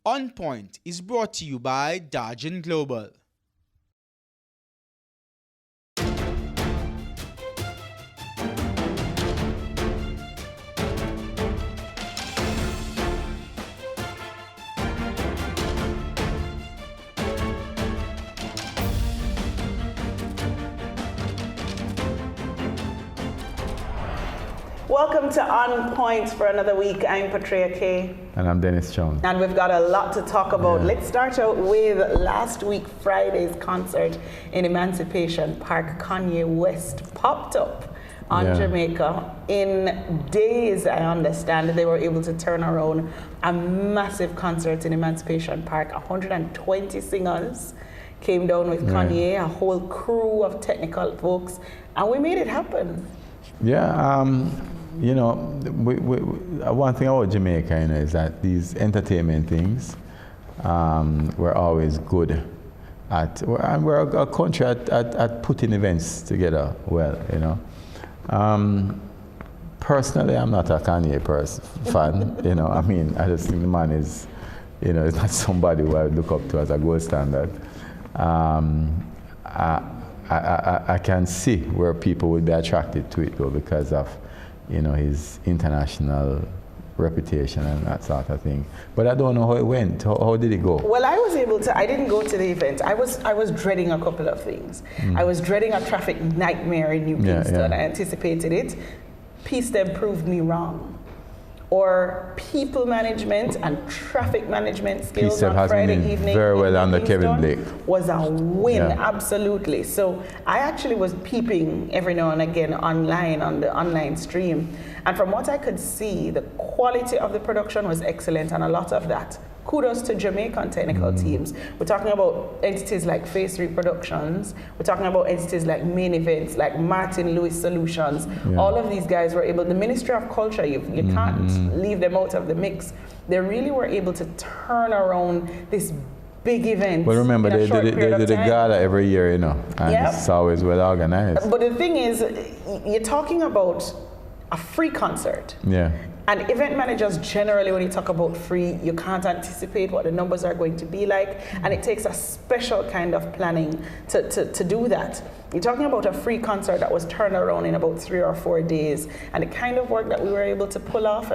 On Point is brought to you by Dargin Global. Welcome to On Point for another week. I'm Patria K. And I'm Dennis Chung. And we've got a lot to talk about. Let's start out with last week, Friday's concert in Emancipation Park. Kanye West popped up on Jamaica. In days, I understand, they were able to turn around a massive concert in Emancipation Park. 120 singers came down with Kanye, a whole crew of technical folks, and we made it happen. You know, one thing about Jamaica, is that these entertainment things, we're always good at, and we're a country at putting events together well, Personally, I'm not a Kanye fan, I just think the man is, is not somebody who I would look up to as a gold standard. I can see where people would be attracted to it though because of, his international reputation and that sort of thing. But I don't know how it went. How did it go? Well, I didn't go to the event. I was dreading a couple of things. I was dreading a traffic nightmare in New Kingston. I anticipated it. Peace then proved me wrong. Or people management and traffic management skills on Friday evening very well under Kevin Blake was a win, absolutely. So I actually was peeping every now and again online on the online stream, and from what I could see, the quality of the production was excellent, and a lot of that kudos to Jamaican technical teams. We're talking about entities like Phase 3 Productions. We're talking about entities like Main Events, like Martin Lewis Solutions. All of these guys were able, the Ministry of Culture, you can't leave them out of the mix. They really were able to turn around this big event. Well, remember, they do the gala every year, and it's always well organized. But the thing is, you're talking about a free concert. And event managers generally, when you talk about free, you can't anticipate what the numbers are going to be like, and it takes a special kind of planning to do that. You're talking about a free concert that was turned around in about 3 or 4 days, and the kind of work that we were able to pull off,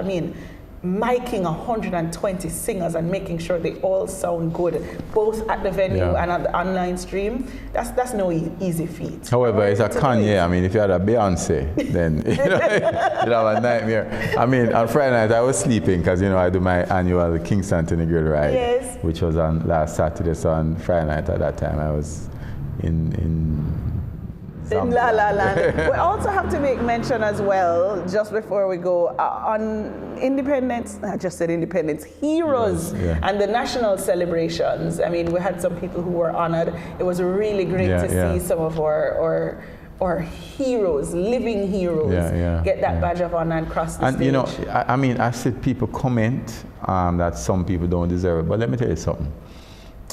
miking 120 singers and making sure they all sound good, both at the venue and on the online stream, that's no easy feat. However, it's a Kanye. If you had a Beyonce, then you'd have a nightmare. On Friday night, I was sleeping because, I do my annual Kingston to Negril ride, which was on last Saturday. So on Friday night at that time, I was in La La Land. We also have to make mention as well, just before we go, on Independence, I just said Independence, Heroes and the national celebrations. We had some people who were honored. It was really great to see some of our heroes, living heroes, get that badge of honor and cross the stage. I see people comment that some people don't deserve it, but let me tell you something.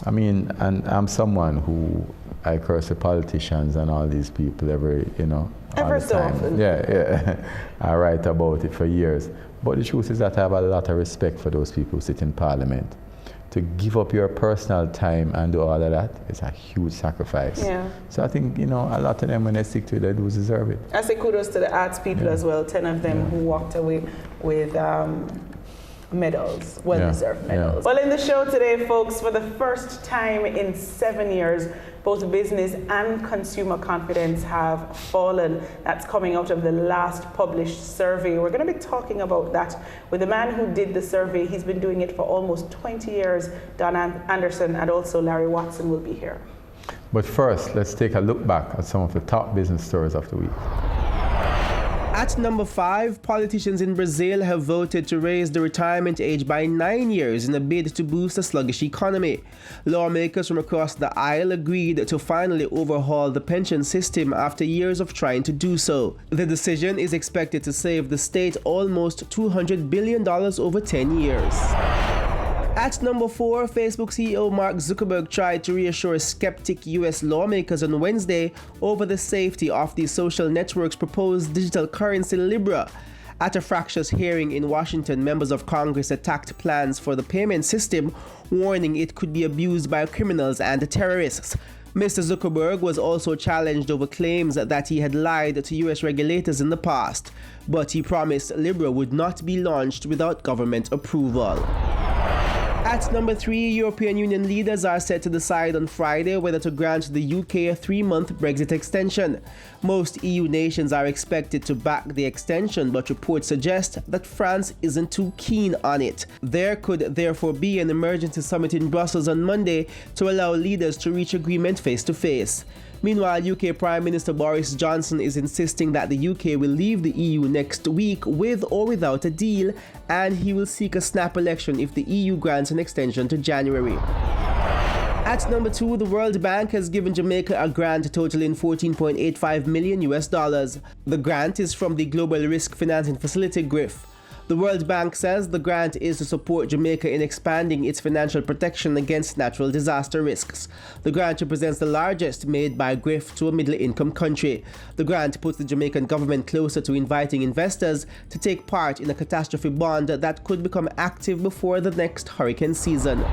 And I'm someone who, I curse the politicians and all these people every so often. I write about it for years. But the truth is that I have a lot of respect for those people who sit in Parliament. To give up your personal time and do all of that is a huge sacrifice. So I think, a lot of them, when they stick to it, they do deserve it. I say kudos to the arts people as well, 10 of them who walked away with medals, well-deserved medals. Well, in the show today, folks, for the first time in 7 years, both business and consumer confidence have fallen. That's coming out of the last published survey. We're going to be talking about that with the man who did the survey. He's been doing it for almost 20 years. Don Anderson and also Larry Watson will be here. But first, let's take a look back at some of the top business stories of the week. At number 5, politicians in Brazil have voted to raise the retirement age by 9 years in a bid to boost a sluggish economy. Lawmakers from across the aisle agreed to finally overhaul the pension system after years of trying to do so. The decision is expected to save the state almost $200 billion over 10 years. At number 4, Facebook CEO Mark Zuckerberg tried to reassure skeptic US lawmakers on Wednesday over the safety of the social network's proposed digital currency Libra. At a fractious hearing in Washington, members of Congress attacked plans for the payment system, warning it could be abused by criminals and terrorists. Mr. Zuckerberg was also challenged over claims that he had lied to U.S. regulators in the past, but he promised Libra would not be launched without government approval. At number 3, European Union leaders are set to decide on Friday whether to grant the UK a 3-month Brexit extension. Most EU nations are expected to back the extension, but reports suggest that France isn't too keen on it. There could therefore be an emergency summit in Brussels on Monday to allow leaders to reach agreement face-to-face. Meanwhile, UK Prime Minister Boris Johnson is insisting that the UK will leave the EU next week with or without a deal, and he will seek a snap election if the EU grants an extension to January. At number 2, the World Bank has given Jamaica a grant totaling $14.85 million. The grant is from the Global Risk Financing Facility, GRIF. The World Bank says the grant is to support Jamaica in expanding its financial protection against natural disaster risks. The grant represents the largest made by GRIF to a middle-income country. The grant puts the Jamaican government closer to inviting investors to take part in a catastrophe bond that could become active before the next hurricane season.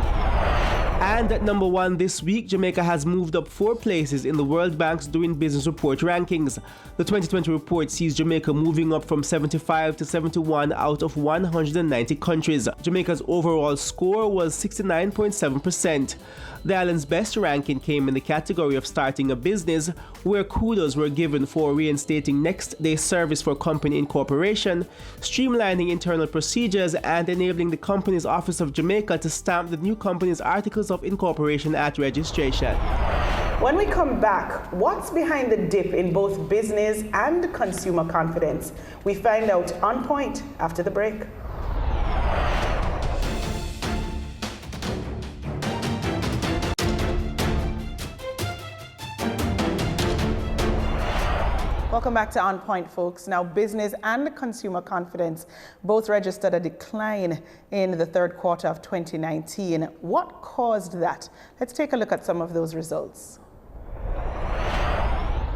And at number 1 this week, Jamaica has moved up 4 places in the World Bank's Doing Business Report rankings. The 2020 report sees Jamaica moving up from 75 to 71 out of 190 countries. Jamaica's overall score was 69.7%. The island's best ranking came in the category of starting a business, where kudos were given for reinstating next-day service for company incorporation, streamlining internal procedures, and enabling the Companies Office of Jamaica to stamp the new company's articles of incorporation at registration. When we come back, what's behind the dip in both business and consumer confidence? We find out on point after the break. Welcome back to On Point, folks. Now, business and consumer confidence both registered a decline in the third quarter of 2019. What caused that? Let's take a look at some of those results.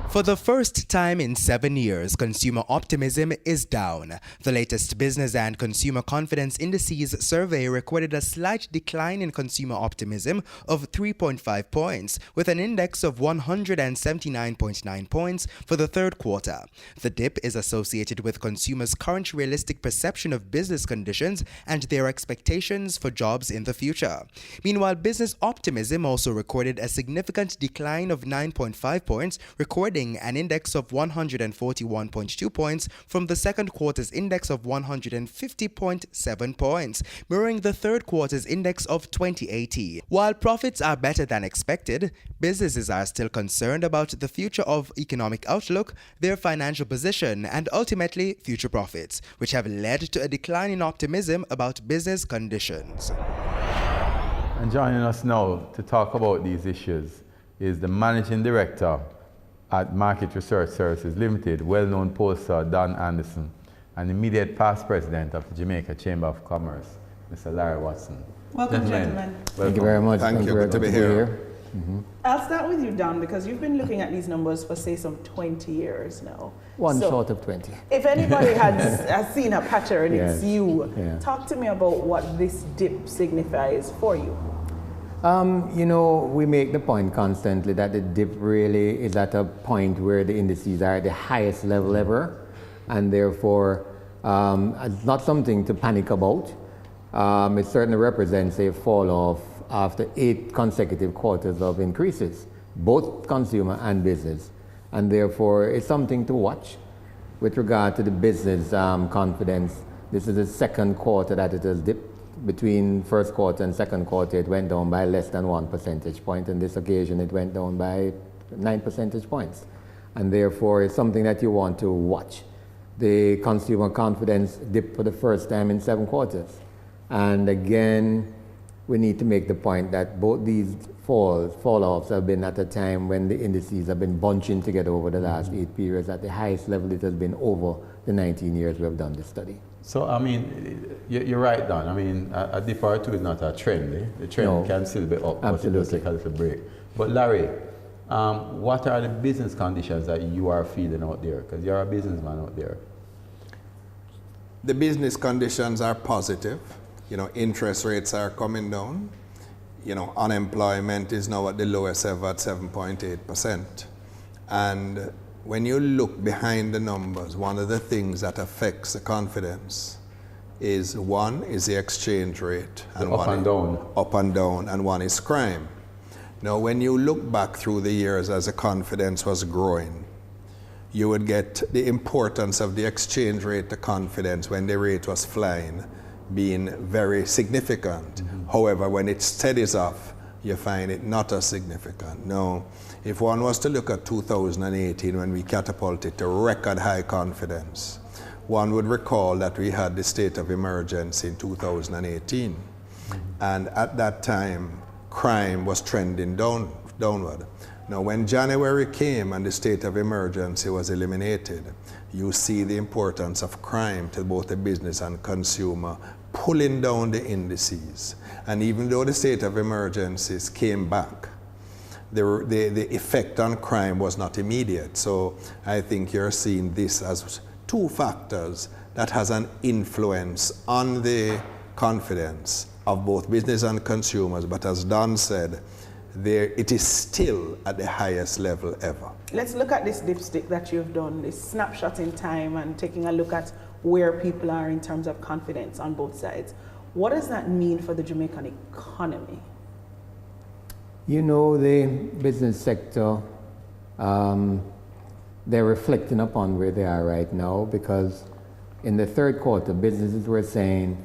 For the first time in 7 years, consumer optimism is down. The latest Business and Consumer Confidence Indices survey recorded a slight decline in consumer optimism of 3.5 points, with an index of 179.9 points for the third quarter. The dip is associated with consumers' current realistic perception of business conditions and their expectations for jobs in the future. Meanwhile, business optimism also recorded a significant decline of 9.5 points, recording an index of 141.2 points from the second quarter's index of 150.7 points, mirroring the third quarter's index of 2080. While profits are better than expected, businesses are still concerned about the future of economic outlook, their financial position, and ultimately future profits, which have led to a decline in optimism about business conditions. And joining us now to talk about these issues is the Managing Director at Market Research Services Limited, well-known pollster Don Anderson, and immediate past president of the Jamaica Chamber of Commerce, Mr. Larry Watson. Welcome, gentlemen. Thank you very much. Thank you. Good to be here. Mm-hmm. I'll start with you, Don, because you've been looking at these numbers for, say, some 20 years now. One short of 20. If anybody has seen a pattern, Yes. it's you. Yeah. Talk to me about what this dip signifies for you. We make the point constantly that the dip really is at a point where the indices are at the highest level ever, and therefore it's not something to panic about. It certainly represents a fall off after 8 consecutive quarters of increases, both consumer and business, and therefore it's something to watch. With regard to the business confidence, this is the second quarter that it has dipped. Between first quarter and second quarter, it went down by less than 1 percentage point, and this occasion it went down by 9 percentage points. And therefore, it's something that you want to watch. The consumer confidence dipped for the first time in 7 quarters. And again, we need to make the point that both these fall-offs have been at a time when the indices have been bunching together over the last 8 periods. At the highest level, it has been over the 19 years we have done this study. So, I mean, you're right, Don. I mean, a dip or two is not a trend. Eh? The trend can still be up, but it does take a little break. But Larry, what are the business conditions that you are feeling out there? Because you're a businessman out there. the business conditions are positive. Interest rates are coming down. Unemployment is now at the lowest ever at 7.8%. And when you look behind the numbers, one of the things that affects the confidence is one is the exchange rate, and up and down, and one is crime. Now, when you look back through the years as the confidence was growing, you would get the importance of the exchange rate to confidence when the rate was flying being very significant. Mm-hmm. However, when it steadies off, you find it not as significant. Now, if one was to look at 2018 when we catapulted to record high confidence, one would recall that we had the state of emergency in 2018. Mm-hmm. And at that time, crime was trending downward. Now, when January came and the state of emergency was eliminated, you see the importance of crime to both the business and consumer, pulling down the indices. And even though the state of emergencies came back, the effect on crime was not immediate. So I think you're seeing this as two factors that has an influence on the confidence of both business and consumers. But as Don said, it is still at the highest level ever. Let's look at this dipstick that you've done, this snapshot in time, and taking a look at where people are in terms of confidence on both sides. What does that mean for the Jamaican economy? The business sector, they're reflecting upon where they are right now, because in the third quarter, businesses were saying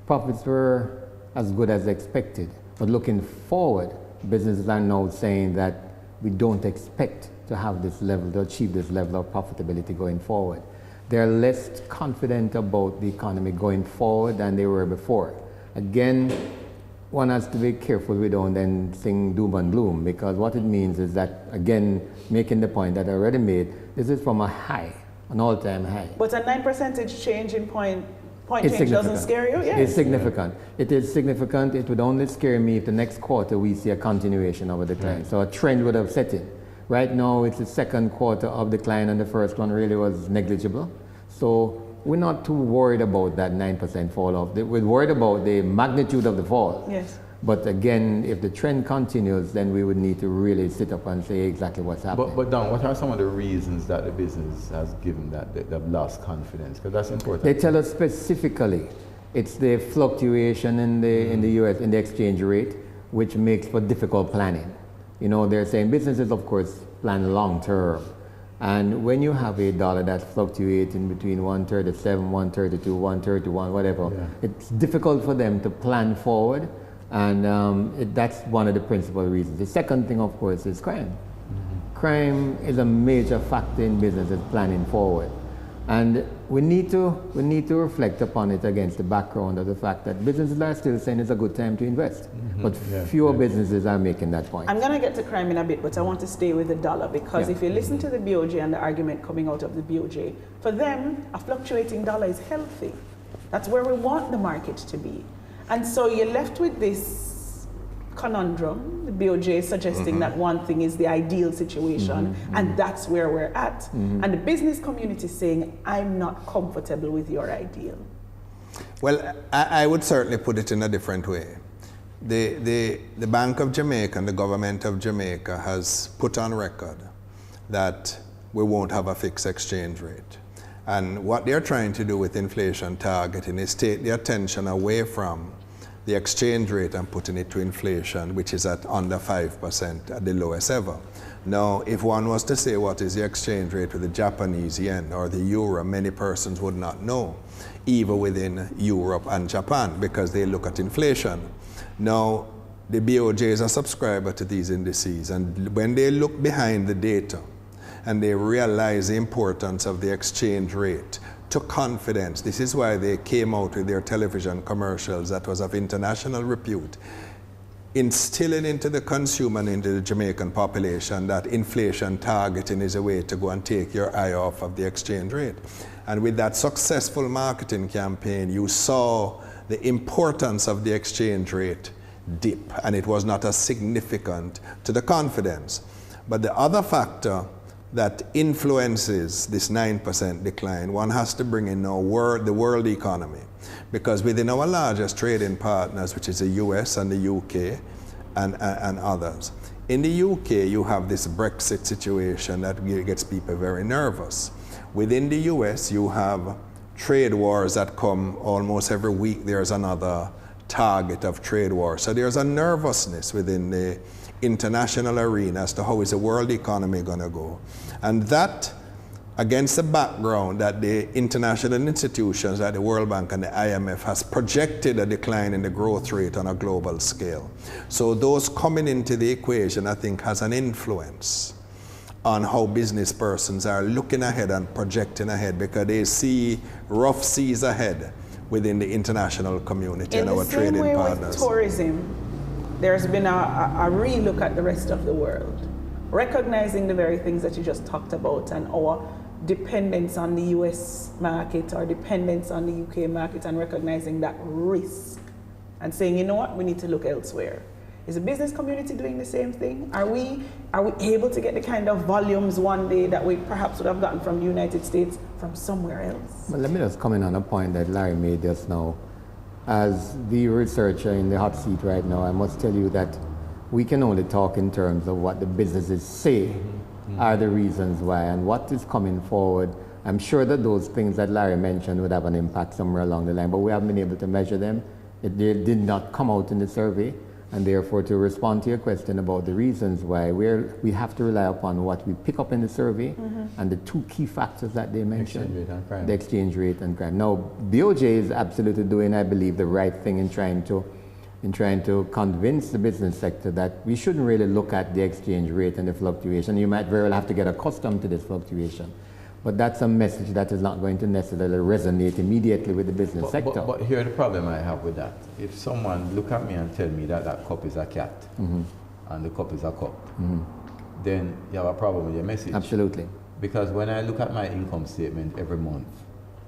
profits were as good as expected. But looking forward, businesses are now saying that we don't expect to have this level, to achieve this level of profitability going forward. They're less confident about the economy going forward than they were before. Again, one has to be careful we don't then sing doom and gloom, because what it means is that, again, making the point that I already made, this is from a high, an all-time high. But a 9% change in point change doesn't scare you? Yes. It's significant. It is significant. It would only scare me if the next quarter we see a continuation of a decline. So a trend would have set in. Right now, it's the second quarter of decline, and the first one really was negligible. So we're not too worried about that 9% fall off. We're worried about the magnitude of the fall. Yes. But again, if the trend continues, then we would need to really sit up and say exactly what's happening. But Don, what are some of the reasons that the business has given that they've lost confidence? Because that's important. They tell us specifically it's the fluctuation in the US, in the exchange rate, which makes for difficult planning. They're saying businesses, of course, plan long term. And when you have a dollar that's fluctuating between 137, 132, 131, whatever, it's difficult for them to plan forward. And that's one of the principal reasons. The second thing, of course, is crime. Mm-hmm. Crime is a major factor in businesses planning forward. And we need to reflect upon it against the background of the fact that businesses are still saying it's a good time to invest. Mm-hmm. But fewer businesses are making that point. I'm going to get to crime in a bit, but I want to stay with the dollar, because if you listen to the BOJ and the argument coming out of the BOJ, for them, a fluctuating dollar is healthy. That's where we want the market to be. And so you're left with this conundrum, the BOJ suggesting that one thing is the ideal situation, and that's where we're at. And the business community saying, I'm not comfortable with your ideal. Well, I would certainly put it in a different way. The Bank of Jamaica and the government of Jamaica has put on record that we won't have a fixed exchange rate. And what they're trying to do with inflation targeting is take the attention away from the exchange rate and putting it to inflation, which is at under 5% at the lowest ever. Now, if one was to say what is the exchange rate with the Japanese yen or the euro, many persons would not know, even within Europe and Japan, because they look at inflation. Now, the BOJ is a subscriber to these indices, and when they look behind the data and they realize the importance of the exchange rate to confidence, this is why they came out with their television commercials that was of international repute, instilling into the consumer and into the Jamaican population that inflation targeting is a way to go and take your eye off of the exchange rate. And with that successful marketing campaign, you saw the importance of the exchange rate dip, and it was not as significant to the confidence. But the other factor that influences this 9% decline, one has to bring in now the world economy. Because within our largest trading partners, which is the US and the UK and others, in the UK you have this Brexit situation that gets people very nervous. Within the US you have trade wars that come almost every week. There's another target of trade war. So there's a nervousness within the international arena as to how is the world economy going to go. And that, against the background that the international institutions like the World Bank and the IMF has projected a decline in the growth rate on a global scale. So those coming into the equation, I think, has an influence on how business persons are looking ahead and projecting ahead, because they see rough seas ahead within the international community and our trading partners. In the same way with tourism, there's been a relook at the rest of the world, recognizing the very things that you just talked about and our dependence on the US market or dependence on the UK market, and recognizing that risk and saying, you know what, we need to look elsewhere. Is the business community doing the same thing? Are we able to get the kind of volumes one day that we perhaps would have gotten from the United States from somewhere else? Well, let me just comment on a point that Larry made just now. As the researcher in the hot seat right now, I must tell you that we can only talk in terms of what the businesses say are the reasons why, and what is coming forward. I'm sure that those things that Larry mentioned would have an impact somewhere along the line, but we haven't been able to measure them. They did not come out in the survey. And therefore, to respond to your question about the reasons why, we have to rely upon what we pick up in the survey and the two key factors that they mentioned, the exchange rate and crime. Now, BOJ is absolutely doing, I believe, the right thing in trying to convince the business sector that we shouldn't really look at the exchange rate and the fluctuation. You might very well have to get accustomed to this fluctuation. But that's a message that is not going to necessarily resonate immediately with the business sector. But here's the problem I have with that. If someone look at me and tell me that that cup is a cat and the cup is a cup, then you have a problem with your message. Absolutely. Because when I look at my income statement every month,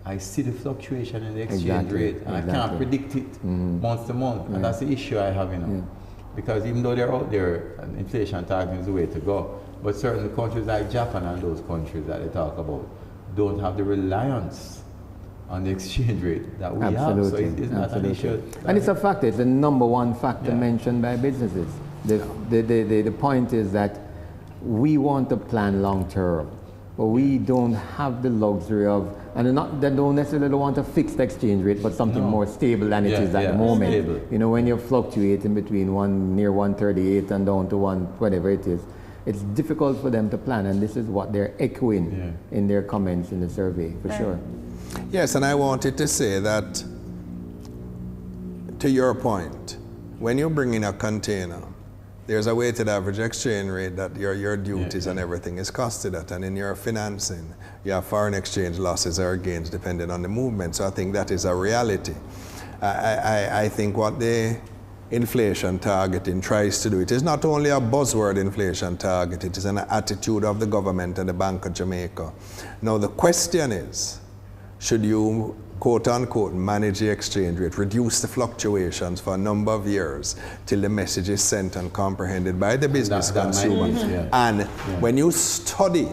I see the fluctuation in the exchange rate, and I can't predict it month to month. And that's the issue I have, you know. Because even though they're out there, and inflation target is the way to go, but certain countries like Japan and those countries that they talk about don't have the reliance on the exchange rate that we have. So it's not an issue. And it's a factor. It's the number one factor mentioned by businesses. The point is that we want to plan long term, but we don't have the luxury of, and they don't necessarily want a fixed exchange rate, but something more stable than it is at the moment. Stable. You know, when you're fluctuating between near 138 and down to whatever it is, it's difficult for them to plan, and this is what they're echoing in their comments in the survey, for sure. Yes, and I wanted to say that, to your point, when you bring in a container, there's a weighted average exchange rate that your duties and everything is costed at, and in your financing, you have foreign exchange losses or gains depending on the movement. So I think that is a reality. I think what the inflation targeting tries to do, it is not only a buzzword inflation target, it is an attitude of the government and the Bank of Jamaica. Now the question is, should you quote unquote manage the exchange rate, reduce the fluctuations for a number of years till the message is sent and comprehended by the business consumer? And when you study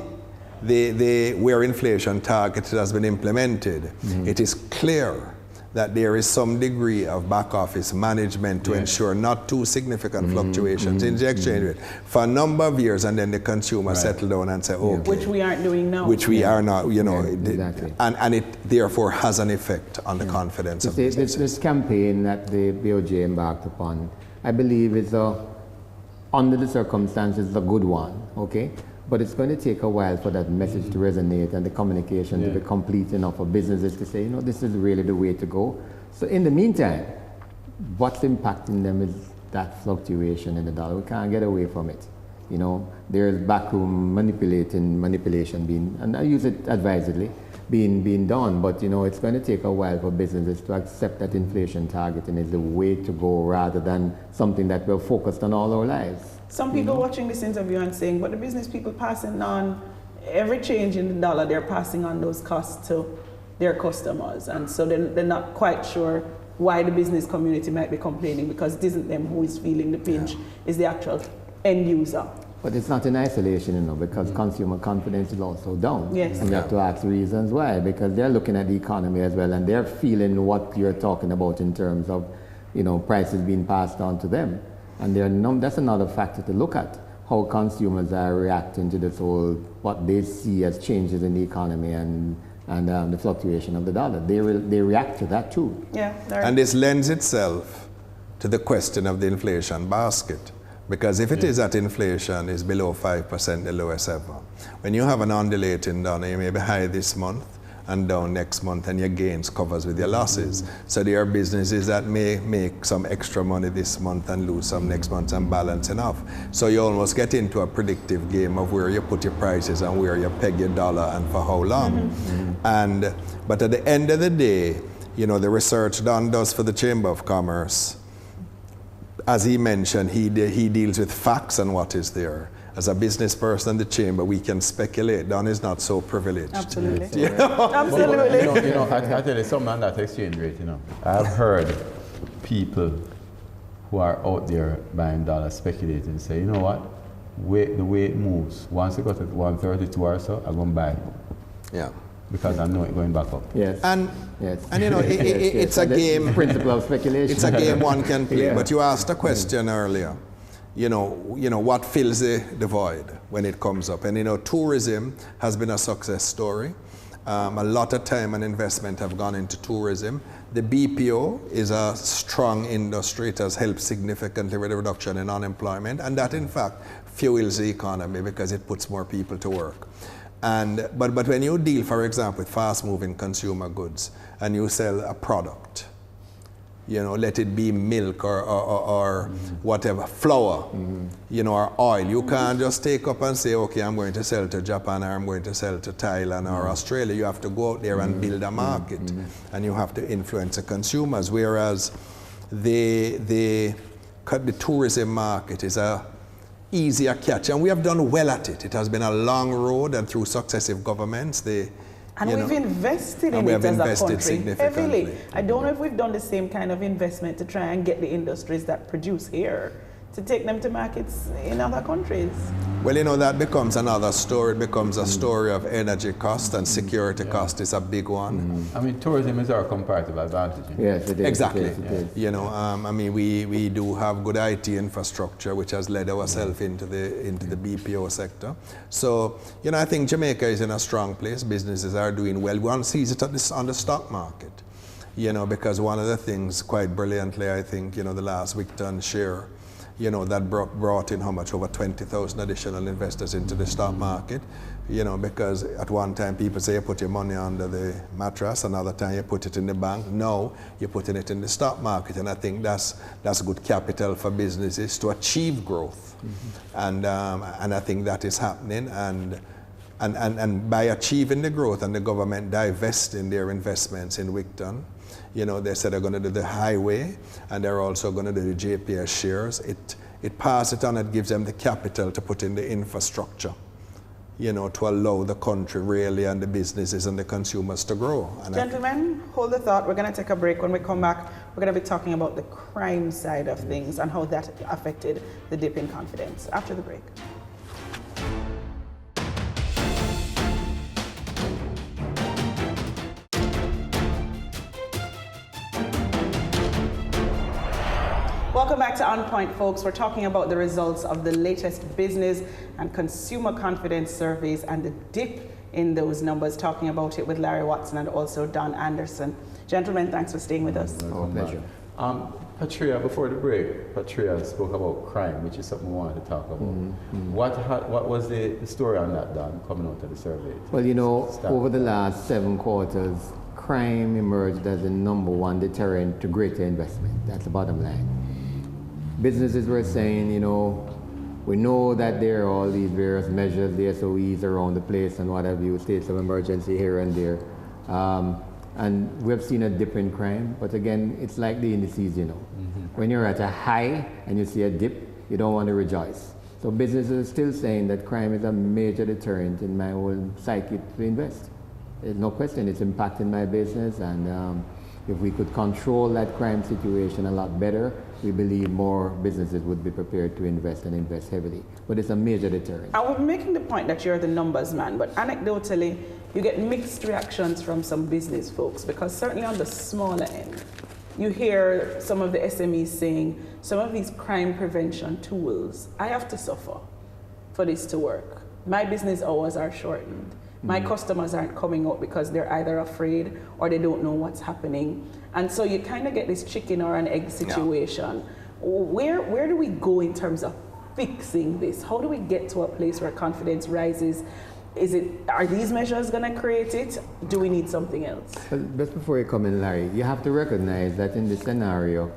where inflation target has been implemented, it is clear that there is some degree of back office management to ensure not too significant fluctuations in the exchange rate for a number of years, and then the consumer settle down and say, okay. Which we aren't doing now. Which we are not, you know. Exactly. And it therefore has an effect on the confidence of businesses. This campaign that the BOJ embarked upon, I believe is under the circumstances, a good one, okay? But it's going to take a while for that message to resonate and the communication to be complete enough for businesses to say, you know, this is really the way to go. So in the meantime, what's impacting them is that fluctuation in the dollar. We can't get away from it. You know, there's backroom manipulation being, and I use it advisedly, being done. But you know, it's going to take a while for businesses to accept that inflation targeting is the way to go, rather than something that we're focused on all our lives. Some people watching this interview and saying, but the business people passing on every change in the dollar, they're passing on those costs to their customers. And so they're not quite sure why the business community might be complaining, because it isn't them who is feeling the pinch, is the actual end user. But it's not in isolation, you know, because consumer confidence is also down. Yes. And you have to ask reasons why, because they're looking at the economy as well, and they're feeling what you're talking about in terms of, you know, prices being passed on to them. And that's another factor to look at, how consumers are reacting to this whole, what they see as changes in the economy and the fluctuation of the dollar. They react to that too. Yeah. And this lends itself to the question of the inflation basket. Because if it is that inflation is below 5%, the lowest ever, when you have an undulating down, you may be high this month and down next month, and your gains covers with your losses. So there are businesses that may make some extra money this month and lose some next month and balance enough. So you almost get into a predictive game of where you put your prices and where you peg your dollar and for how long. But at the end of the day, you know, the research Don does for the Chamber of Commerce, as he mentioned, he deals with facts and what is there. As a business person in the chamber, we can speculate. Don is not so privileged. Absolutely. You know? Absolutely. I tell you something on that exchange rate, you know. I've heard people who are out there buying dollars speculating and say, you know what, the way it moves, once it got at 132 or so, I'm going to buy it. Yeah. Because I know it's going back up. Yes. And you know, it's a game. Principle of speculation. It's a game one can play. But you asked a question earlier. You know, what fills the void when it comes up? And you know, tourism has been a success story. A lot of time and investment have gone into tourism. The BPO is a strong industry. It has helped significantly with the reduction in unemployment, and that in fact fuels the economy because it puts more people to work. But when you deal, for example, with fast-moving consumer goods and you sell a product, you know, let it be milk or whatever, flour, you know, or oil. You can't just take up and say, okay, I'm going to sell to Japan or I'm going to sell to Thailand or Australia. You have to go out there and build a market, and you have to influence the consumers. Whereas the tourism market is a easier catch, and we have done well at it. It has been a long road, and through successive governments, and we've invested in it as a country heavily. I don't know if we've done the same kind of investment to try and get the industries that produce here to take them to markets in other countries. Well, you know, that becomes another story. It becomes a story of energy cost, and security cost is a big one. I mean, tourism is our comparative advantage. Yes, it is. Exactly. It is. You know, I mean, we do have good IT infrastructure, which has led ourselves into the BPO sector. So, you know, I think Jamaica is in a strong place. Businesses are doing well. One sees it on the stock market, you know, because one of the things quite brilliantly, I think, you know, the last Wigton share, you know, that brought in how much? Over 20,000 additional investors into the stock market, you know, because at one time people say you put your money under the mattress, another time you put it in the bank. No, you're putting it in the stock market, and I think that's good capital for businesses to achieve growth, and I think that is happening, and by achieving the growth and the government divesting their investments in Wigton. You know, they said they're going to do the highway, and they're also going to do the JPS shares. It passes it on, it gives them the capital to put in the infrastructure, you know, to allow the country really and the businesses and the consumers to grow. And gentlemen, hold the thought. We're going to take a break. When we come back, we're going to be talking about the crime side of things and how that affected the dip in confidence. After the break. Welcome back to On Point, folks. We're talking about the results of the latest business and consumer confidence surveys and the dip in those numbers, talking about it with Larry Watson and also Don Anderson. Gentlemen, thanks for staying with us. Our pleasure. Patria, before the break, Patria spoke about crime, which is something we wanted to talk about. What was the story on that, Don, coming out of the survey? Well, you know, over the last 7 quarters, crime emerged as the #1 deterrent to greater investment. That's the bottom line. Businesses were saying, you know, we know that there are all these various measures, the SOEs around the place and what have you, states of emergency here and there. And we've seen a dip in crime, but again, it's like the indices, you know. When you're at a high and you see a dip, you don't want to rejoice. So businesses are still saying that crime is a major deterrent in my whole psyche to invest. There's no question, it's impacting my business, and if we could control that crime situation a lot better, we believe more businesses would be prepared to invest and invest heavily. But it's a major deterrent. I was making the point that you're the numbers man, but anecdotally, you get mixed reactions from some business folks, because certainly on the smaller end, you hear some of the SMEs saying, some of these crime prevention tools, I have to suffer for this to work. My business hours are shortened. My customers aren't coming out because they're either afraid or they don't know what's happening. And so you kind of get this chicken or an egg situation. Yeah. Where do we go in terms of fixing this? How do we get to a place where confidence rises? Are these measures going to create it? Do we need something else? Well, just before you come in, Larry, you have to recognize that in this scenario,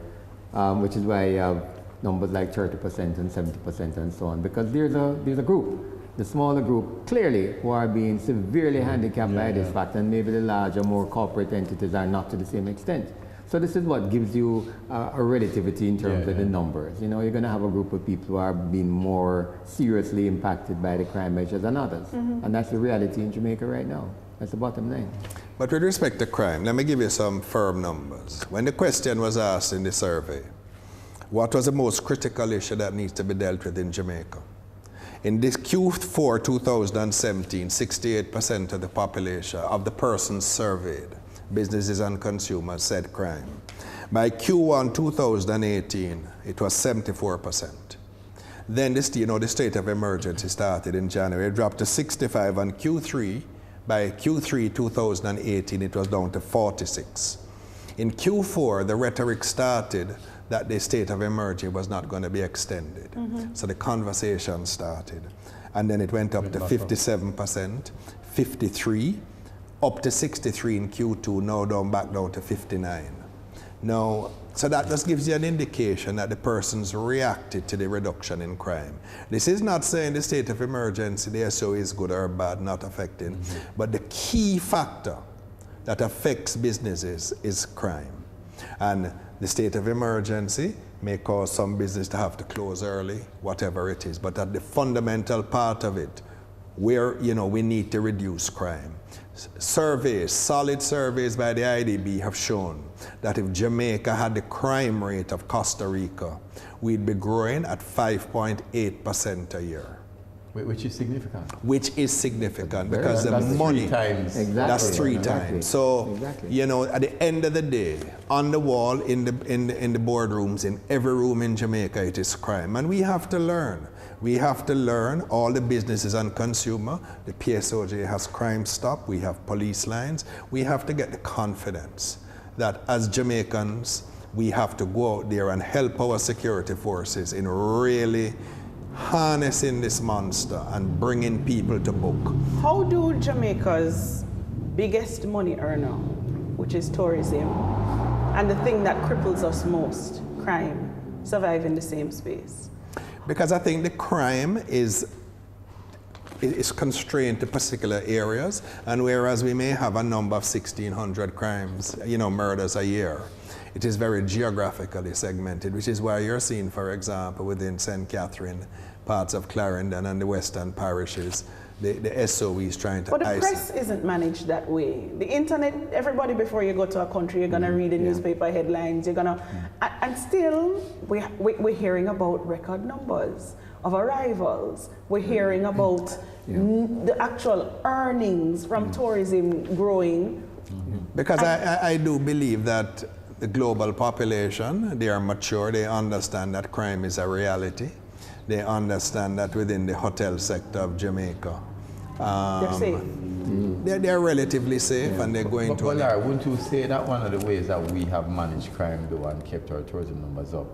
which is why you have numbers like 30% and 70% and so on, because there's a group, the smaller group, clearly, who are being severely handicapped by this fact, and maybe the larger, more corporate entities are not to the same extent. So this is what gives you a relativity in terms of the numbers. You know, you're going to have a group of people who are being more seriously impacted by the crime measures than others. And that's the reality in Jamaica right now. That's the bottom line. But with respect to crime, let me give you some firm numbers. When the question was asked in the survey, what was the most critical issue that needs to be dealt with in Jamaica? In this Q4 2017, 68% of the population, of the persons surveyed, businesses and consumers, said crime. By Q1 2018, it was 74%. Then the state of emergency started in January. It dropped to 65 on Q3. By Q3 2018, it was down to 46. In Q4, the rhetoric started that the state of emergency was not going to be extended. So the conversation started. And then it went up to 57%, 53%, up to 63 in Q2, now back down to 59. Now, so that just gives you an indication that the persons reacted to the reduction in crime. This is not saying the state of emergency, the SO is good or bad, not affecting, but the key factor that affects businesses is crime. And the state of emergency may cause some business to have to close early, whatever it is, but at the fundamental part of it, where we need to reduce crime. Surveys, solid surveys by the IDB have shown that if Jamaica had the crime rate of Costa Rica, we'd be growing at 5.8% a year. Which is significant. Which is significant because the money, that's three times. So, at the end of the day, on the wall, in the boardrooms, in every room in Jamaica, it is crime. And we have to learn. We have to learn, all the businesses and consumer. The PSOJ has Crime Stop. We have police lines. We have to get the confidence that as Jamaicans, we have to go out there and help our security forces in really harnessing this monster and bringing people to book. How do Jamaica's biggest money earner, which is tourism, and the thing that cripples us most, crime, survive in the same space? Because I think the crime is constrained to particular areas, and whereas we may have a number of 1,600 crimes, murders a year, it is very geographically segmented, which is why you're seeing, for example, within St. Catherine, parts of Clarendon and the western parishes, the SOE is trying to But the isolate. press isn't managed that way. The internet, everybody before you go to a country, you're going to read the newspaper headlines, you're going to... And still, we're hearing about record numbers of arrivals. We're hearing about the actual earnings from tourism growing. Because I do believe that the global population, they are mature, they understand that crime is a reality. They understand that within the hotel sector of Jamaica, they're safe. They're relatively safe, and they're going to... But Larry, wouldn't you say that one of the ways that we have managed crime though and kept our tourism numbers up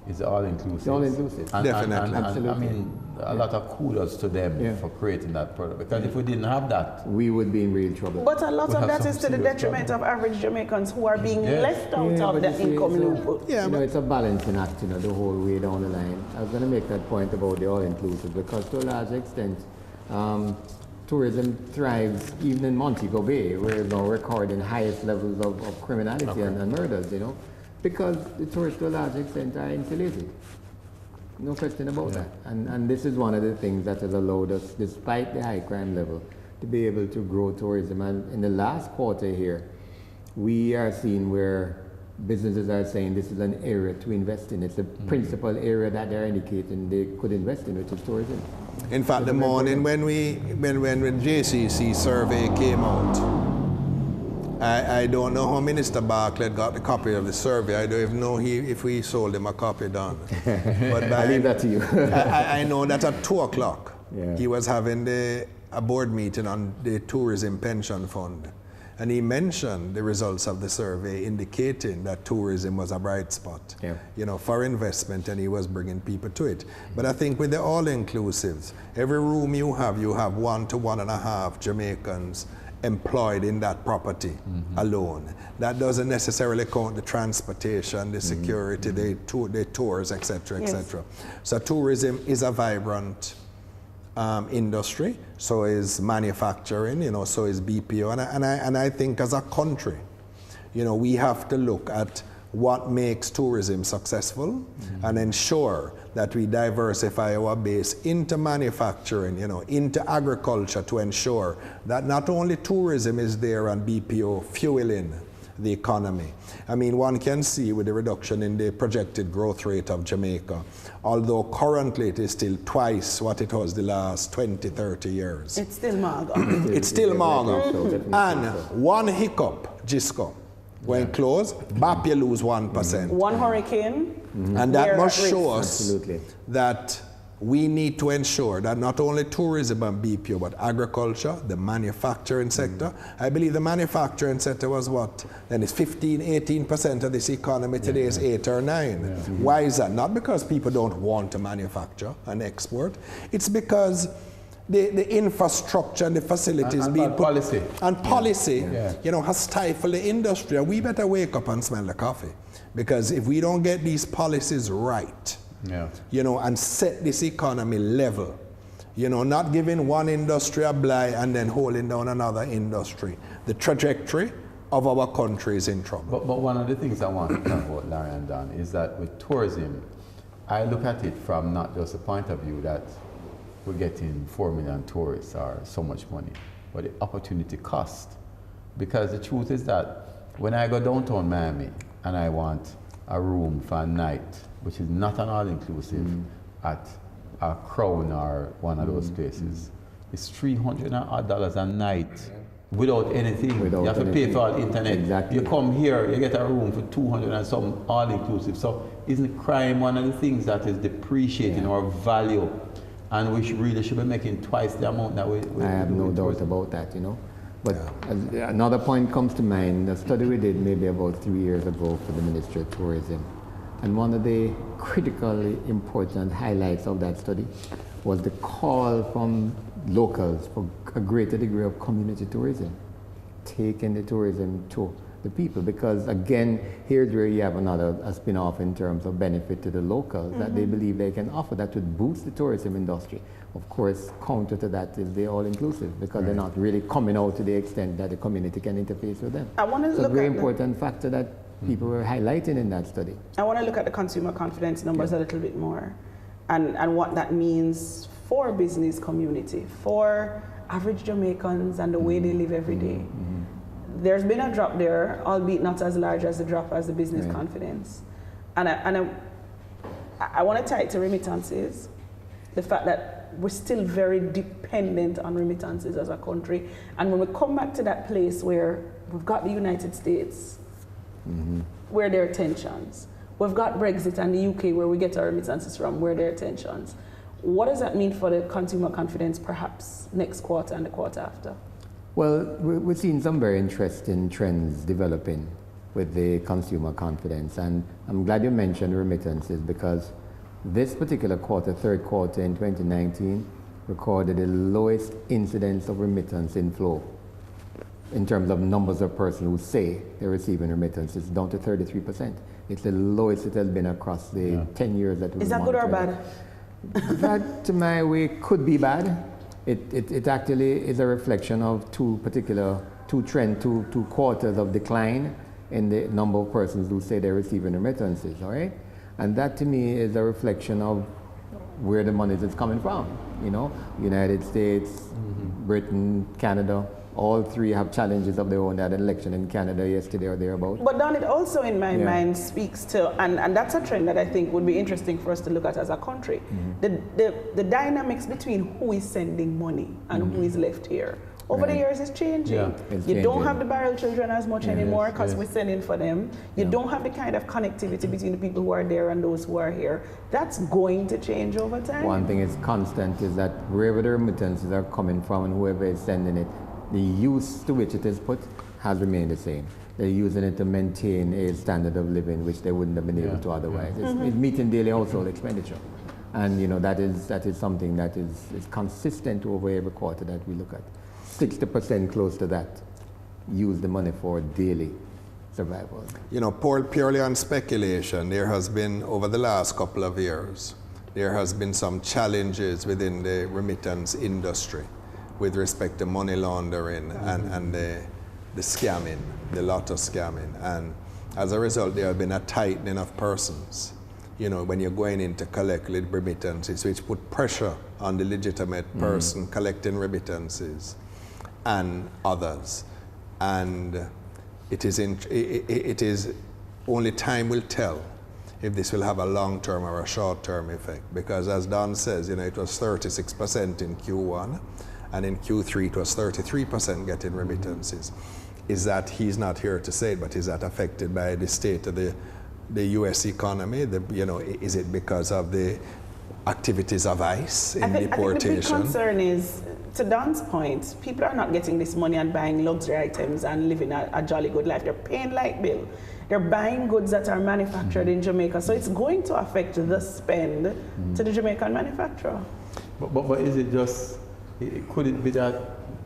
is all-inclusive? All-inclusive. Definitely. Absolutely. I mean, a lot of kudos to them for creating that product, because if we didn't have that, we would be in real trouble. But a lot of that is to the detriment of average Jamaicans who are being left out of the income loophole. It's a balancing act, the whole way down the line. I was going to make that point about the all-inclusive, because to a large extent, tourism thrives even in Montego Bay, where we're recording highest levels of criminality and murders, because the tourists to a large extent are insulated. No question about that. And this is one of the things that has allowed us, despite the high crime level, to be able to grow tourism. And in the last quarter here, we are seeing where businesses are saying this is an area to invest in. It's the principal area that they're indicating they could invest in, which is tourism. In fact, the morning when JCC survey came out, I don't know how Minister Bartlett got the copy of the survey. I don't even know if we sold him a copy done. But I leave that to you. I know that at 2 o'clock, yeah, he was having a board meeting on the tourism pension fund. And he mentioned the results of the survey indicating that tourism was a bright spot, yeah, for investment, and he was bringing people to it. But I think with the all-inclusives, every room you have 1 to 1.5 Jamaicans employed in that property alone. That doesn't necessarily count the transportation, the security, the tours, etc., etc. So tourism is a vibrant industry, so is manufacturing, so is BPO, and I think as a country, we have to look at what makes tourism successful and ensure that we diversify our base into manufacturing, into agriculture, to ensure that not only tourism is there and BPO fueling the economy. I mean, one can see with the reduction in the projected growth rate of Jamaica, although currently it is still twice what it was the last 20, 30 years. It's still mager. It's still mager. And one hiccup, Gisco, when closed, BAP you lose 1%. One hurricane. And that must show us absolutely that we need to ensure that not only tourism and BPO, but agriculture, the manufacturing sector. I believe the manufacturing sector was what? Then it's 15, 18% of this economy. Today is 8 or 9. Why is that? Not because people don't want to manufacture and export. It's because the infrastructure and the facilities and being put, policy. And policy, has stifled the industry. And we better wake up and smell the coffee. Because if we don't get these policies right, and set this economy level, not giving one industry a blight and then holding down another industry, the trajectory of our country is in trouble. But one of the things I want to talk about, Larry and Don, is that with tourism, I look at it from not just the point of view that we're getting 4 million tourists or so much money, but the opportunity cost. Because the truth is that when I go downtown Miami and I want a room for a night, which is not an all-inclusive at a Crown or one of those places, it's $300 a night without anything. You have to pay for all internet. Exactly. You come here, you get a room for 200 and some all-inclusive. So isn't crime one of the things that is depreciating our value? And we really should be making twice the amount that we I have no doubt about that, But another point comes to mind, a study we did maybe about 3 years ago for the Ministry of Tourism. And one of the critically important highlights of that study was the call from locals for a greater degree of community tourism, taking the tourism to the people. Because again, here's where you have a spin-off in terms of benefit to the locals that they believe they can offer that would boost the tourism industry. Of course, counter to that is the all-inclusive, because they're not really coming out to the extent that the community can interface with them. I want to look at a very important factor that people were highlighting in that study. I want to look at the consumer confidence numbers a little bit more, and what that means for business community, for average Jamaicans and the way they live every day. There's been a drop there, albeit not as large as the drop as the business confidence. And I want to tie it to remittances, the fact that we're still very dependent on remittances as a country. And when we come back to that place where we've got the United States, where there are tensions, we've got Brexit and the UK where we get our remittances from, where there are tensions. What does that mean for the consumer confidence perhaps next quarter and the quarter after? Well, we're seeing some very interesting trends developing with the consumer confidence, and I'm glad you mentioned remittances, because this particular quarter, third quarter in 2019, recorded the lowest incidence of remittance inflow in terms of numbers of persons who say they're receiving remittances, down to 33%. It's the lowest it has been across the 10 years that we've Is that good or bad? That, to my way, could be bad. It actually is a reflection of two quarters of decline in the number of persons who say they're receiving remittances, all right? And that to me is a reflection of where the money is coming from, United States, Britain, Canada, all three have challenges of their own. They had an election in Canada yesterday or thereabout. But Don, it also in my mind speaks to, and that's a trend that I think would be interesting for us to look at as a country, the dynamics between who is sending money and who is left here. Over the years, it's changing. You don't have the barrel children as much anymore because we're sending for them. You don't have the kind of connectivity between the people who are there and those who are here. That's going to change over time. One thing is constant is that wherever the remittances are coming from and whoever is sending it, the use to which it is put has remained the same. They're using it to maintain a standard of living which they wouldn't have been able to otherwise. It's meeting daily household expenditure. And that is something that is consistent over every quarter that we look at. 60% close to that use the money for daily survival. Purely on speculation, there has been, over the last couple of years, there has been some challenges within the remittance industry with respect to money laundering and the scamming, the lotto scamming. And as a result, there have been a tightening of persons, when you're going in to collect remittances, which put pressure on the legitimate person collecting remittances and others. And it is only time will tell if this will have a long-term or a short-term effect. Because as Don says, it was 36% in Q1, and in Q3 it was 33% getting remittances. Is that, he's not here to say it, but is that affected by the state of the U.S. economy? Is it because of the activities of ICE in deportation? I think the big concern is, to Don's point, people are not getting this money and buying luxury items and living a jolly good life. They're paying light bill. They're buying goods that are manufactured in Jamaica. So it's going to affect the spend to the Jamaican manufacturer. But is it just, could it be that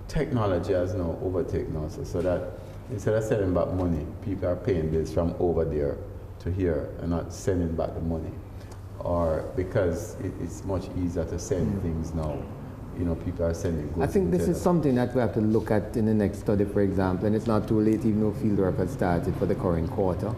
technology has now overtaken us, so that instead of sending back money, people are paying bills from over there to here and not sending back the money? Or because it's much easier to send things now, people are sending goods. I think this is something that we have to look at in the next study, for example, and it's not too late, even though fieldwork has started for the current quarter.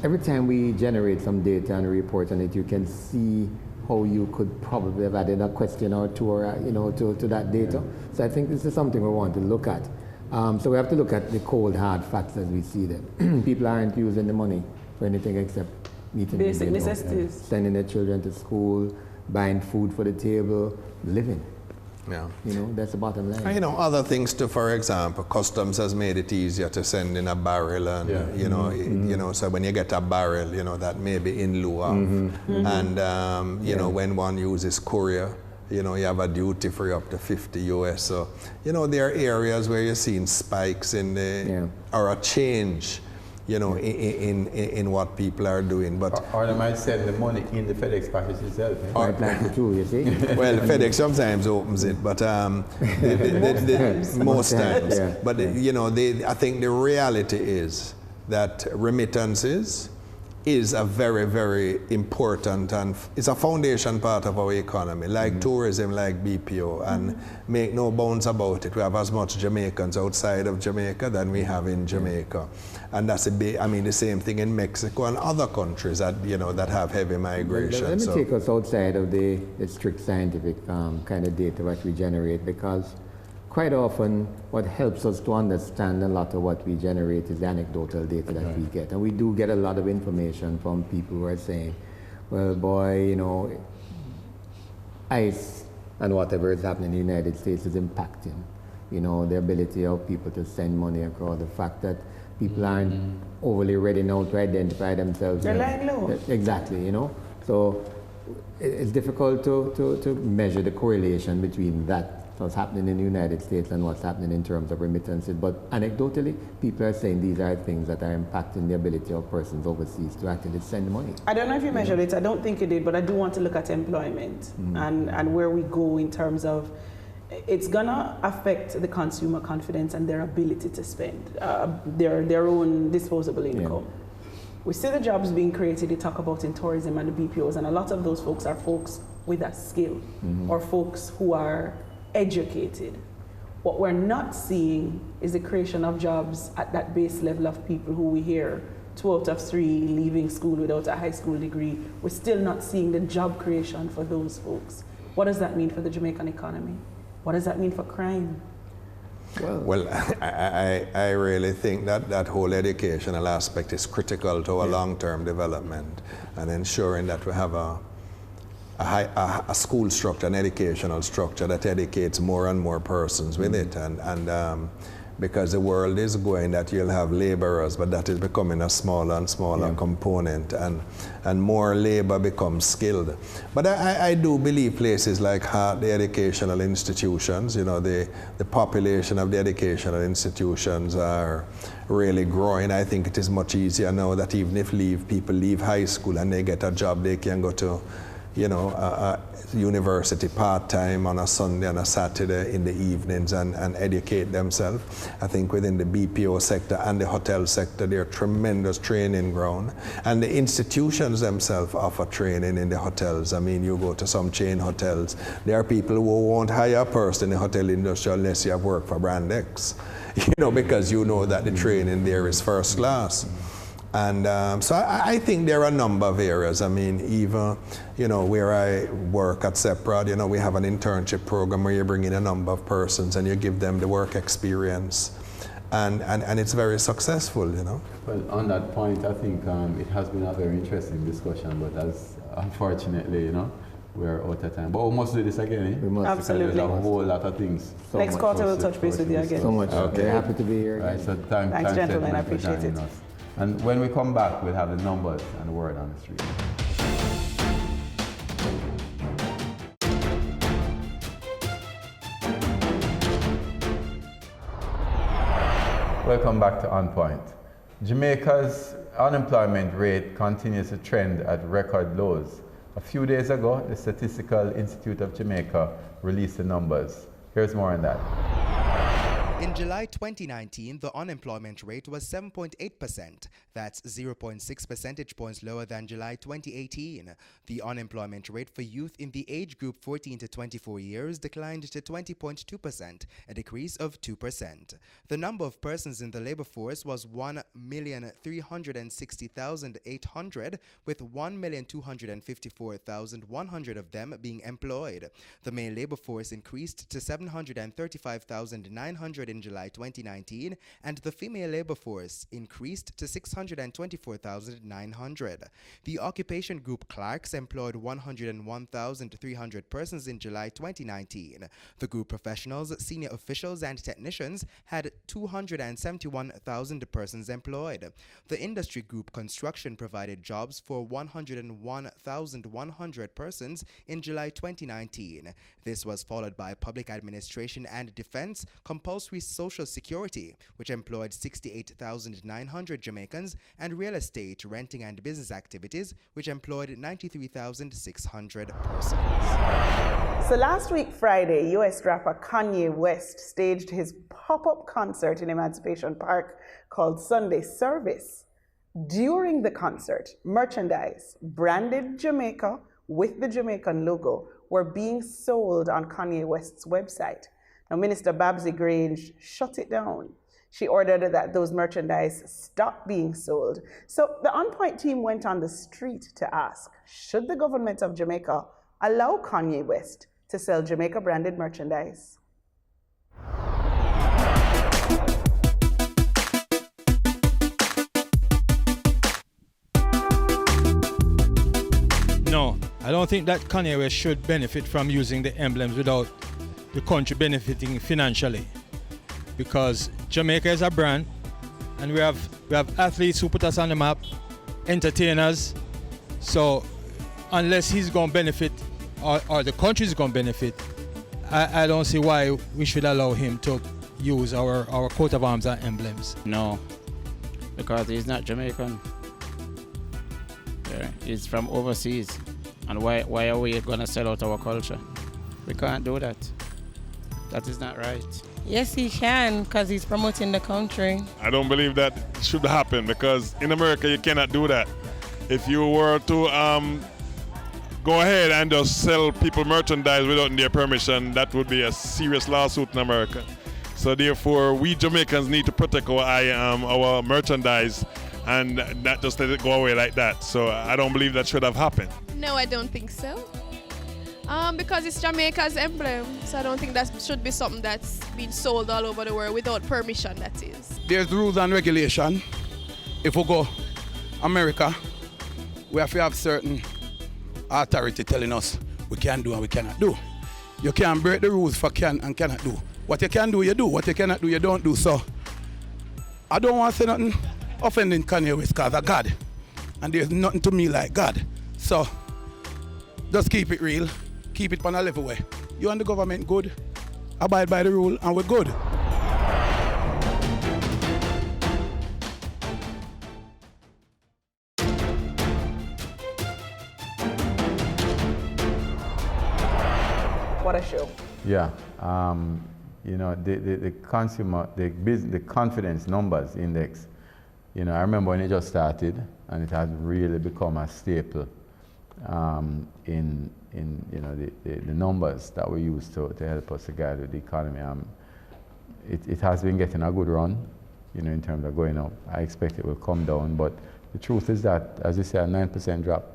Every time we generate some data and report on it, you can see how you could probably have added a question or two, or, to that data. So I think this is something we want to look at. So we have to look at the cold, hard facts as we see them. People aren't using the money for anything except meeting basic necessities, sending their children to school, buying food for the table, living. That's the bottom line. And, other things too. For example, customs has made it easier to send in a barrel, and so when you get a barrel, that may be in lieu of, and when one uses courier, you have a duty free up to 50 US. So there are areas where you're seeing spikes in or a change, in what people are doing. But or they might send the money in the FedEx package itself. Quite likely too, you see. Well, FedEx sometimes opens it, but most times. Yeah. But I think the reality is that remittances is a very, very important, and it's a foundation part of our economy, like tourism, like BPO, and make no bones about it. We have as much Jamaicans outside of Jamaica than we have in Jamaica. And that's the same thing in Mexico and other countries that, that have heavy migration. Let me take us outside of the strict scientific kind of data that we generate, because quite often what helps us to understand a lot of what we generate is the anecdotal data that we get. And we do get a lot of information from people who are saying, well, boy, ICE and whatever is happening in the United States is impacting, the ability of people to send money across, the fact that people aren't overly ready now to identify themselves. They're lying low. Exactly, So it's difficult to measure the correlation between that, what's happening in the United States, and what's happening in terms of remittances. But anecdotally, people are saying these are things that are impacting the ability of persons overseas to actually send money. I don't know if you measured it, I don't think you did, but I do want to look at employment and where we go in terms of, it's gonna affect the consumer confidence and their ability to spend their own disposable income. We see the jobs being created, you talk about in tourism and the BPOs, and a lot of those folks are folks with a skill or folks who are educated. What we're not seeing is the creation of jobs at that base level of people who we hear 2 out of 3 leaving school without a high school degree. We're still not seeing the job creation for those folks. What does that mean for the Jamaican economy? What does that mean for crime? Well, I really think that whole educational aspect is critical to our long-term development and ensuring that we have a school structure, an educational structure that educates more and more persons with it. And because the world is going that you'll have laborers, but that is becoming a smaller and smaller component, and more labor becomes skilled. But I do believe places like the educational institutions, the population of the educational institutions are really growing. I think it is much easier now that even if people leave high school and they get a job, they can go to university part-time on a Sunday and a Saturday in the evenings and educate themselves. I think within the BPO sector and the hotel sector, there are tremendous training ground. And the institutions themselves offer training in the hotels. I mean, you go to some chain hotels, there are people who won't hire a person in the hotel industry unless you have worked for Brand X, because you know that the training there is first class. And so I think there are a number of areas. I mean, even, where I work at Seprad, we have an internship program where you bring in a number of persons and you give them the work experience. And it's very successful, Well, on that point, I think it has been a very interesting discussion, but as unfortunately, we're out of time. But we must do this again, eh? We must. Absolutely. There's a whole lot of things. Next quarter we'll touch base with you again. So much. Okay. Very happy to be here. Right, so Thanks, gentlemen. I appreciate it. Us. And when we come back, we'll have the numbers and the word on the street. Welcome back to On Point. Jamaica's unemployment rate continues to trend at record lows. A few days ago, the Statistical Institute of Jamaica released the numbers. Here's more on that. In July 2019, the unemployment rate was 7.8%. That's 0.6 percentage points lower than July 2018. The unemployment rate for youth in the age group 14 to 24 years declined to 20.2%, a decrease of 2%. The number of persons in the labor force was 1,360,800, with 1,254,100 of them being employed. The male labor force increased to 735,900 in July 2019, and the female labor force increased to 624,900. The occupation group clerks employed 101,300 persons in July 2019. The group professionals, senior officials, and technicians had 271,000 persons employed. The industry group construction provided jobs for 101,100 persons in July 2019. This was followed by public administration and defense, compulsory social security, which employed 68,900 Jamaicans, and real estate, renting and business activities, which employed 93,600 persons. So last week, Friday, US rapper Kanye West staged his pop-up concert in Emancipation Park called Sunday Service. During the concert, merchandise branded Jamaica with the Jamaican logo were being sold on Kanye West's website. Now, Minister Babsy Grange shut it down. She ordered that those merchandise stop being sold. So the On Point team went on the street to ask, should the government of Jamaica allow Kanye West to sell Jamaica-branded merchandise? No, I don't think that Kanye West should benefit from using the emblems without the country benefiting financially, because Jamaica is a brand, and we have athletes who put us on the map, entertainers. So unless he's going to benefit or the country is going to benefit, I don't see why we should allow him to use our coat of arms and emblems. No, because he's not Jamaican. Yeah, he's from overseas, and why are we going to sell out our culture? We can't do that. That is not right. Yes, he can, because he's promoting the country. I don't believe that should happen, because in America you cannot do that. If you were to go ahead and just sell people merchandise without their permission, that would be a serious lawsuit in America. So therefore, we Jamaicans need to protect our merchandise and not just let it go away like that. So I don't believe that should have happened. No, I don't think so. Because it's Jamaica's emblem, so I don't think that should be something that's been sold all over the world without permission, that is. There's rules and regulation. If we go America, we have to have certain authority telling us we can do and we cannot do. You can't break the rules for can and cannot do. What you can do, you do. What you cannot do, you don't do. So I don't want to say nothing offending Kanye West because of God. And there's nothing to me like God. So just keep it real. Keep it on a level way. You and the government good, abide by the rule, and we're good. What a show. Yeah. You know, the consumer, the confidence numbers index, you know, I remember when it just started and it has really become a staple in you know, the numbers that we use to help us to guide with the economy. It has been getting a good run, you know, in terms of going up. I expect it will come down, but the truth is that, as you say, a 9% drop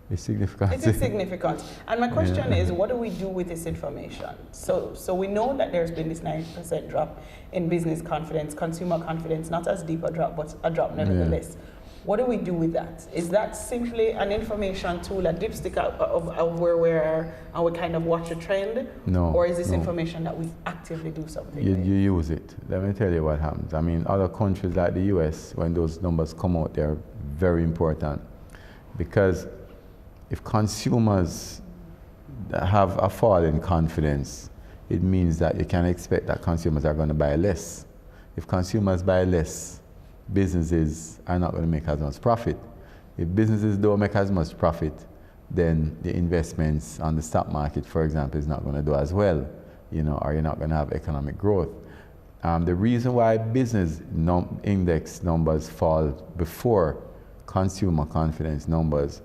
is significant. It is significant. And my question is, what do we do with this information? So we know that there's been this 9% drop in business confidence, consumer confidence, not as deep a drop, but a drop nevertheless. What do we do with that? Is that simply an information tool, a dipstick of where we are, and we kind of watch a trend? No. Or is this information that we actively do something with? You use it. Let me tell you what happens. I mean, other countries like the US, when those numbers come out, they're very important. Because if consumers have a fall in confidence, it means that you can expect that consumers are going to buy less. If consumers buy less, businesses are not going to make as much profit. If businesses don't make as much profit, then the investments on the stock market, for example, is not going to do as well, you know, or you're not going to have economic growth. The reason why business index numbers fall before consumer confidence numbers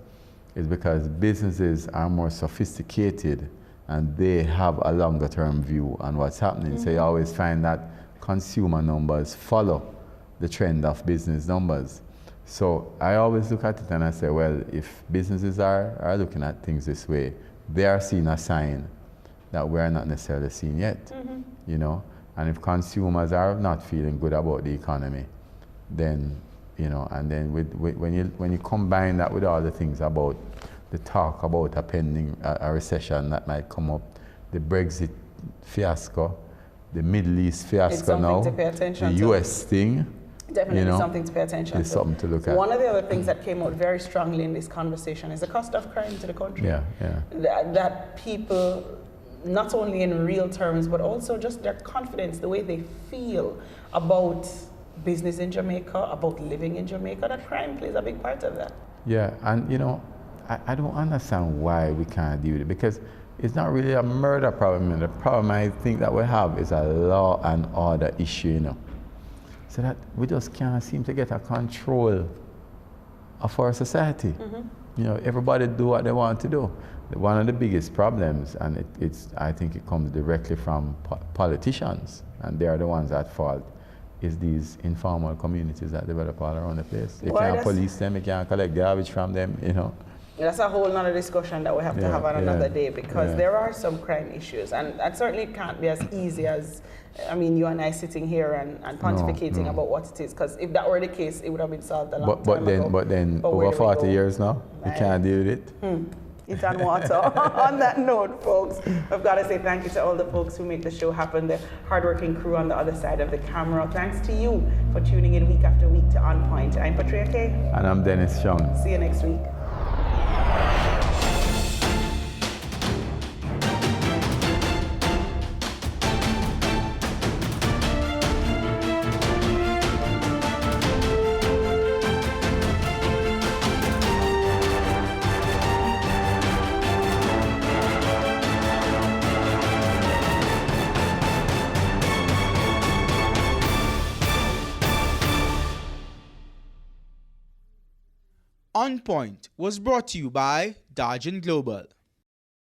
is because businesses are more sophisticated and they have a longer term view on what's happening. So you always find that consumer numbers follow the trend of business numbers. So I always look at it and I say, well, if businesses are looking at things this way, they are seeing a sign that we're not necessarily seeing yet, you know? And if consumers are not feeling good about the economy, then, you know, and then when you combine that with all the things about the talk about a pending a recession that might come up, the Brexit fiasco, the Middle East fiasco now, the US thing, Definitely, you know, something to pay attention to. It's something to look at. One of the other things that came out very strongly in this conversation is the cost of crime to the country. Yeah. That people, not only in real terms, but also just their confidence, the way they feel about business in Jamaica, about living in Jamaica, that crime plays a big part of that. Yeah, and you know, I don't understand why we can't deal with it, because it's not really a murder problem. The problem I think that we have is a law and order issue, you know. So that we just can't seem to get a control of our society. You know, everybody do what they want to do. One of the biggest problems, and I think it comes directly from politicians, and they are the ones at fault, is these informal communities that develop all around the place. You can't police them, you can't collect garbage from them, you know. That's a whole nother discussion that we have to have on another day, because there are some crime issues, and certainly it can't be as easy as, I mean, you and I sitting here and pontificating about what it is, because if that were the case, it would have been solved a long time ago. But then over 40 years now, you can't deal with it. It's on water. On that note, folks, I've got to say thank you to all the folks who make the show happen, the hardworking crew on the other side of the camera. Thanks to you for tuning in week after week to On Point. I'm Patria K. And I'm Dennis Chung. See you next week. On Point was brought to you by Dargin Global.